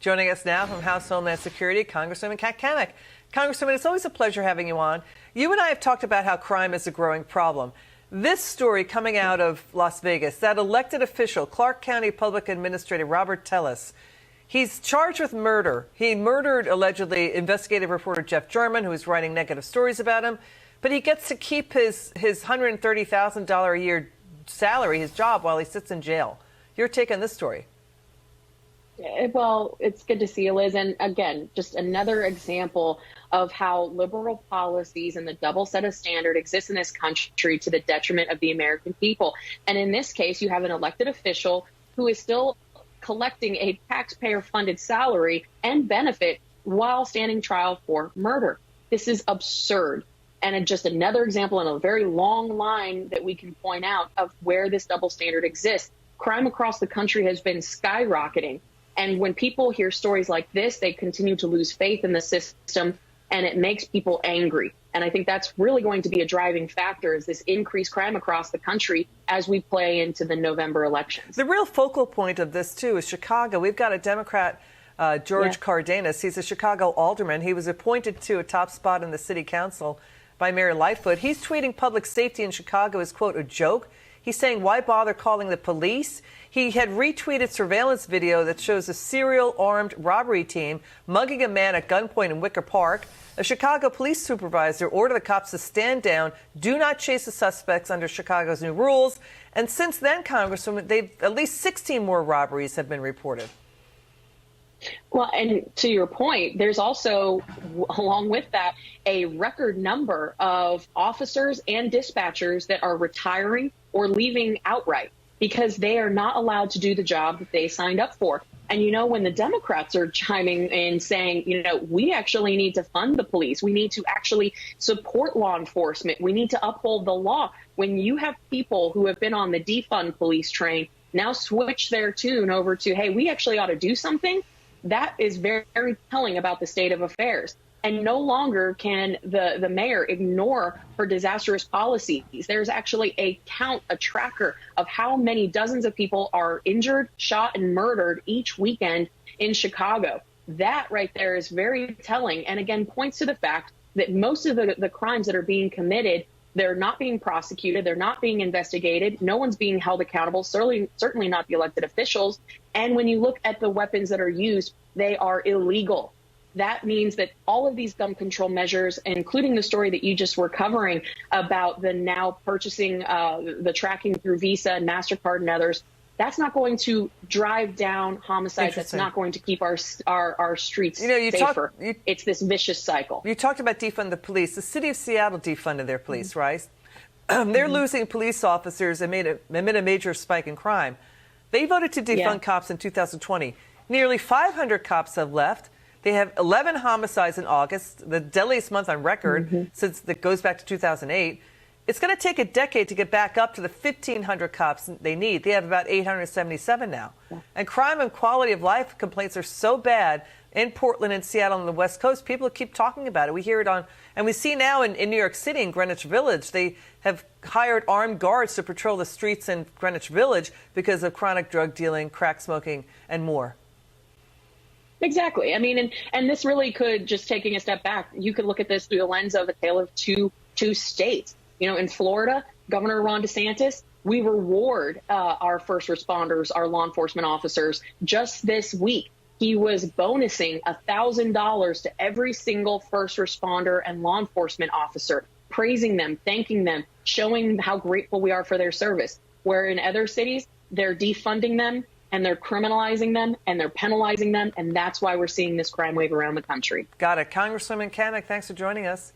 Joining us now from House Homeland Security, Congresswoman Cammack. Congresswoman, it's always a pleasure having you on. You and I have talked about how crime is a growing problem. This story coming out of Las Vegas, that elected official, Clark County Public Administrator Robert Tellis, he's charged with murder. He murdered, allegedly, investigative reporter Jeff German, who was writing negative stories about him. But he gets to keep his $130,000 a year salary, his job, while he sits in jail. Your take on this story? Well, it's good to see you, Liz. And again, just another example of how liberal policies and the double set of standard exists in this country to the detriment of the American people. And in this case, you have an elected official who is still collecting a taxpayer-funded salary and benefit while standing trial for murder. This is absurd. And just another example in a very long line that we can point out of where this double standard exists. Crime across the country has been skyrocketing. And when people hear stories like this, they continue to lose faith in the system, and it makes people angry. And I think that's really going to be a driving factor, is this increased crime across the country as we play into the November elections. The real focal point of this, too, is Chicago. We've got a Democrat, George Cardenas. He's a Chicago alderman. He was appointed to a top spot in the city council by Mayor Lightfoot. He's tweeting public safety in Chicago is, quote, a joke. He's saying, why bother calling the police? He had retweeted surveillance video that shows a serial armed robbery team mugging a man at gunpoint in Wicker Park. A Chicago police supervisor ordered the cops to stand down, do not chase the suspects under Chicago's new rules. And since then, Congresswoman, at least 16 more robberies have been reported. Well, and to your point, there's also, along with that, a record number of officers and dispatchers that are retiring or leaving outright because they are not allowed to do the job that they signed up for. And, you know, when the Democrats are chiming in saying, you know, we actually need to fund the police, we need to actually support law enforcement, we need to uphold the law. When you have people who have been on the defund police train now switch their tune over to, hey, we actually ought to do something, that is very, very telling about the state of affairs. And no longer can the mayor ignore her disastrous policies. There's actually a count, a tracker of how many dozens of people are injured, shot, and murdered each weekend in Chicago. That right there is very telling, and again points to the fact that most of the crimes that are being committed, they're not being prosecuted, they're not being investigated, no one's being held accountable, certainly not the elected officials. And when you look at the weapons that are used, they are illegal. That means that all of these gun control measures, including the story that you just were covering about the now purchasing the tracking through Visa and MasterCard and others, that's not going to drive down homicides. That's not going to keep our streets safer. It's this vicious cycle. You talked about defund the police. The city of Seattle defunded their police, right? They're losing police officers amid a major spike in crime. They voted to defund cops in 2020. Nearly 500 cops have left. They have 11 homicides in August, the deadliest month on record since that goes back to 2008. It's going to take a decade to get back up to the 1,500 cops they need. They have about 877 now. And crime and quality of life complaints are so bad in Portland and Seattle and the West Coast, people keep talking about it. We hear it on, and we see now in New York City, in Greenwich Village, they have hired armed guards to patrol the streets in Greenwich Village because of chronic drug dealing, crack smoking, and more. Exactly. I mean, and this really could, just taking a step back, you could look at this through the lens of a tale of two states. You know, in Florida, Governor Ron DeSantis, we reward our first responders, our law enforcement officers. Just this week, he was bonusing $1,000 to every single first responder and law enforcement officer, praising them, thanking them, showing how grateful we are for their service. Where in other cities, they're defunding them, and they're criminalizing them, and they're penalizing them, and that's why we're seeing this crime wave around the country. Got it. Congresswoman Cammack, thanks for joining us.